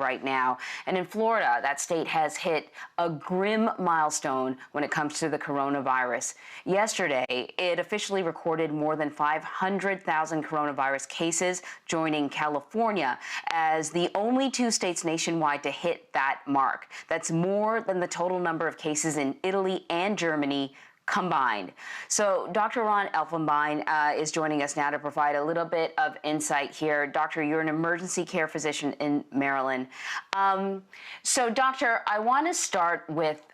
right now. And in Florida, that state has hit a grim milestone when it comes to the coronavirus. Yesterday, it officially recorded more than 500,000 coronavirus cases, joining California as the only two states nationwide to hit that mark. That's more than the total number of cases in Italy and Germany combined. So Dr. Ron Elfenbein is joining us now to provide a little bit of insight here. Doctor, you're an emergency care physician in Maryland. So doctor, I want to start with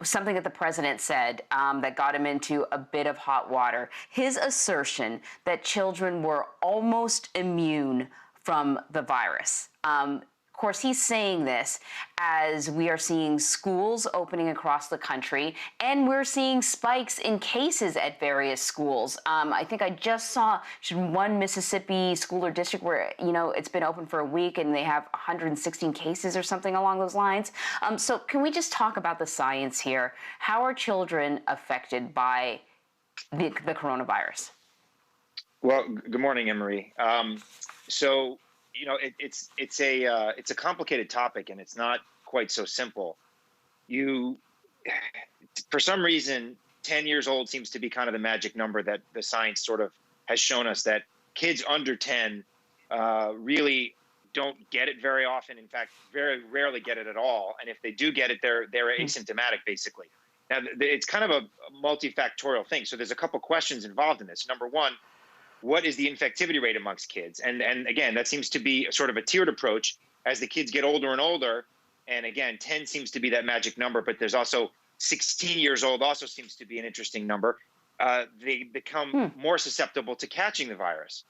something that the president said that got him into a bit of hot water. His assertion that children were almost immune from the virus. Of course, he's saying this as we are seeing schools opening across the country, and we're seeing spikes in cases at various schools. I think I just saw one Mississippi school or district where, it's been open for a week and they have 116 cases or something along those lines. So can we just talk about the science here? How are children affected by the coronavirus? Well, good morning, Emery. It's a complicated topic, and it's not quite so simple. For some reason, 10 years old seems to be kind of the magic number that the science sort of has shown us, that kids under 10 really don't get it very often. In fact, very rarely get it at all. And if they do get it, they're asymptomatic, basically. Now, it's kind of a multifactorial thing. So there's a couple questions involved in this. Number one, what is the infectivity rate amongst kids? And again, that seems to be sort of a tiered approach as the kids get older and older. And again, 10 seems to be that magic number, but there's also 16 years old also seems to be an interesting number. They become more susceptible to catching the virus.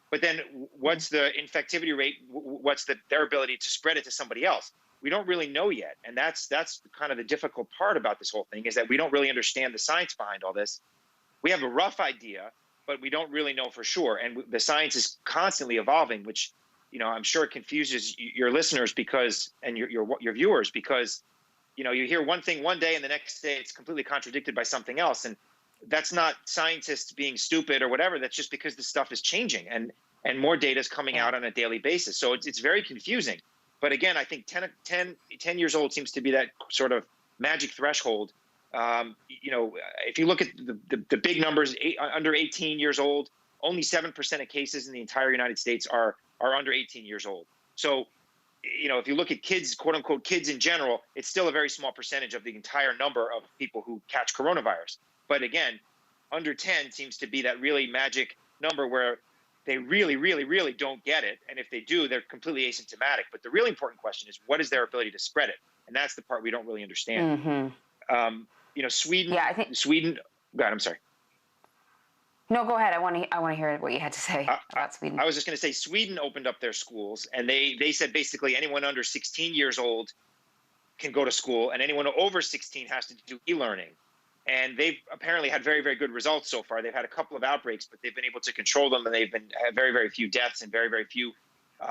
But then what's the infectivity rate? What's their ability to spread it to somebody else? We don't really know yet. And that's kind of the difficult part about this whole thing, is that we don't really understand the science behind all this. We have a rough idea, but we don't really know for sure. And the science is constantly evolving, which, I'm sure confuses your listeners and your viewers, because, you hear one thing one day and the next day it's completely contradicted by something else. And that's not scientists being stupid or whatever. That's just because the stuff is changing and more data is coming out on a daily basis. So it's very confusing. But again, I think 10 years old seems to be that sort of magic threshold. If you look at the big numbers, under 18 years old, only 7% of cases in the entire United States are under 18 years old. So, if you look at kids, quote unquote, kids in general, it's still a very small percentage of the entire number of people who catch coronavirus. But again, under 10 seems to be that really magic number where they really, really, really don't get it. And if they do, they're completely asymptomatic. But the really important question is, what is their ability to spread it? And that's the part we don't really understand. Mm-hmm. Sweden. Yeah, I think Sweden. God, I'm sorry. No, go ahead. I want to hear what you had to say about Sweden. I was just going to say, Sweden opened up their schools, and they said basically anyone under 16 years old can go to school, and anyone over 16 has to do e-learning. And they've apparently had very, very good results so far. They've had a couple of outbreaks, but they've been able to control them, and they've had very, very few deaths and very, very few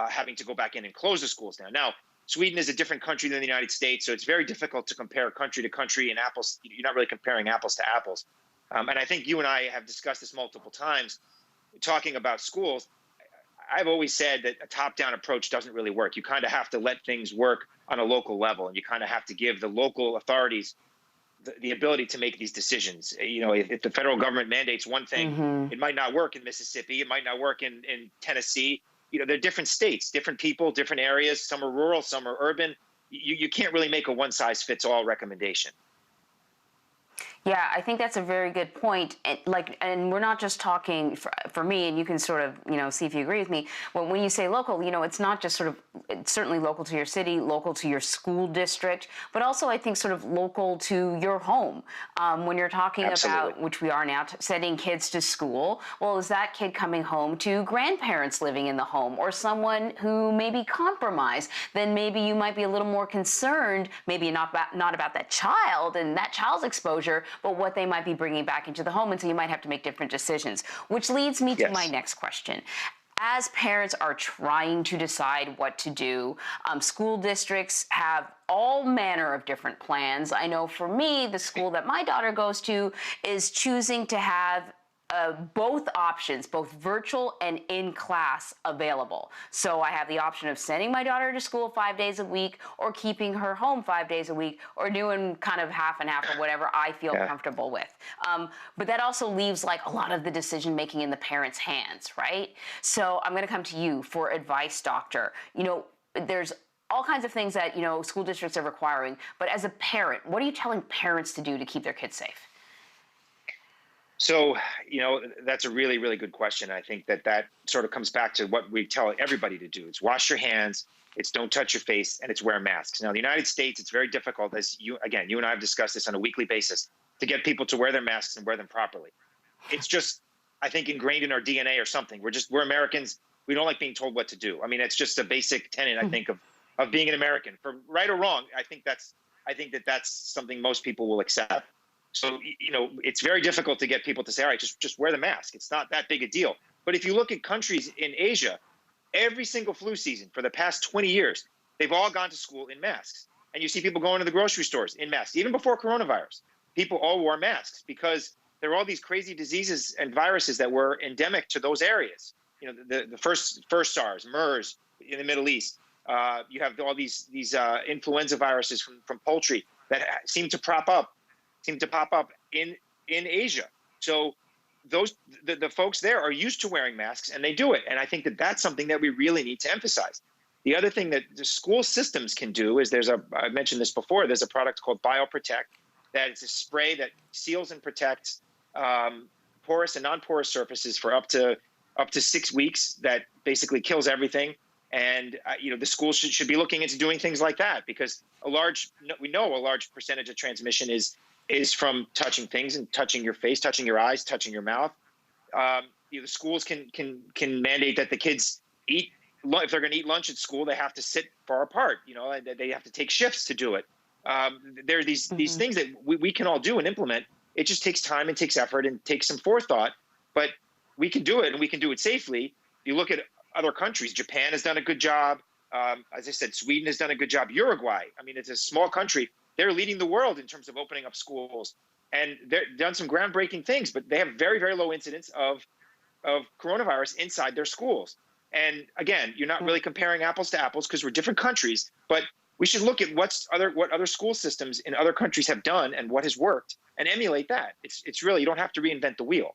having to go back in and close the schools now. Now, Sweden is a different country than the United States, so it's very difficult to compare country to country, and apples. You're not really comparing apples to apples. And I think you and I have discussed this multiple times, talking about schools. I've always said that a top-down approach doesn't really work. You kind of have to let things work on a local level, and you kind of have to give the local authorities the ability to make these decisions. If the federal government mandates one thing, it might not work in Mississippi. It might not work in Tennessee. They're different states, different people, different areas. Some are rural, some are urban. You can't really make a one-size-fits-all recommendation. Yeah, I think that's a very good point. And we're not just talking for me, and you can sort of, see if you agree with me. Well, when you say local, it's not just it's certainly local to your city, local to your school district, but also I think sort of local to your home. When you're talking about, which we are now, sending kids to school, well, is that kid coming home to grandparents living in the home or someone who may be compromised? Then maybe you might be a little more concerned, maybe not about that child and that child's exposure, but what they might be bringing back into the home. And so you might have to make different decisions, which leads me to my next question. As parents are trying to decide what to do, school districts have all manner of different plans. I know for me, the school that my daughter goes to is choosing to have both options, both virtual and in class, available. So I have the option of sending my daughter to school 5 days a week, or keeping her home 5 days a week, or doing kind of half and half, or whatever I feel comfortable with. But that also leaves like a lot of the decision making in the parents' hands, right? So I'm going to come to you for advice, doctor. There's all kinds of things that school districts are requiring, but as a parent, what are you telling parents to do to keep their kids safe? So, that's a really, really good question. I think that sort of comes back to what we tell everybody to do. It's wash your hands, it's don't touch your face, and it's wear masks. Now, in the United States, it's very difficult, as you and I have discussed this on a weekly basis, to get people to wear their masks and wear them properly. It's just, I think, ingrained in our DNA or something. We're Americans. We don't like being told what to do. I mean, it's just a basic tenet, I think, of being an American. For right or wrong, I think that's something most people will accept. So, it's very difficult to get people to say, all right, just wear the mask. It's not that big a deal. But if you look at countries in Asia, every single flu season for the past 20 years, they've all gone to school in masks. And you see people going to the grocery stores in masks. Even before coronavirus, people all wore masks because there are all these crazy diseases and viruses that were endemic to those areas. The first SARS, MERS in the Middle East. You have all these influenza viruses from poultry that seem to pop up in Asia. So the folks there are used to wearing masks, and they do it. And I think that's something that we really need to emphasize. The other thing that the school systems can do is I mentioned this before, there's a product called BioProtect that is a spray that seals and protects porous and non-porous surfaces for up to 6 weeks, that basically kills everything. And the schools should be looking into doing things like that, because we know a large percentage of transmission is from touching things, and touching your face, touching your eyes, touching your mouth. The schools can mandate that the kids eat. If they're going to eat lunch at school, they have to sit far apart. They have to take shifts to do it. There are these things that we can all do and implement. It just takes time and takes effort and takes some forethought, but we can do it, and we can do it safely. You look at other countries. Japan has done a good job. As I said, Sweden has done a good job. Uruguay, I mean, it's a small country. They're leading the world in terms of opening up schools, and they've done some groundbreaking things, but they have very, very low incidence of coronavirus inside their schools. And again, you're not really comparing apples to apples because we're different countries, but we should look at what other school systems in other countries have done and what has worked, and emulate that. It's really, you don't have to reinvent the wheel.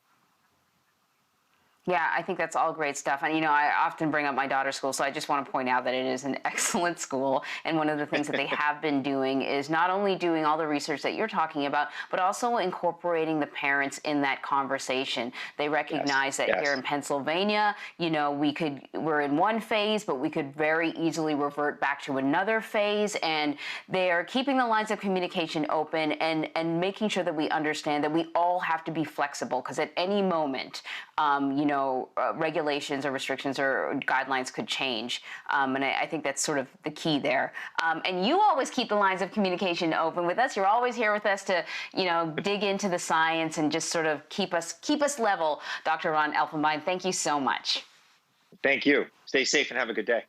Yeah, I think that's all great stuff. And, I often bring up my daughter's school, so I just want to point out that it is an excellent school. And one of the things that they have been doing is not only doing all the research that you're talking about, but also incorporating the parents in that conversation. They recognize that here in Pennsylvania, we're in one phase, but we could very easily revert back to another phase. And they are keeping the lines of communication open and making sure that we understand that we all have to be flexible, because at any moment, regulations or restrictions or guidelines could change. And I think that's sort of the key there. And you always keep the lines of communication open with us. You're always here with us to, dig into the science and just sort of keep us level. Dr. Ron Elfenbein, thank you so much. Thank you. Stay safe and have a good day.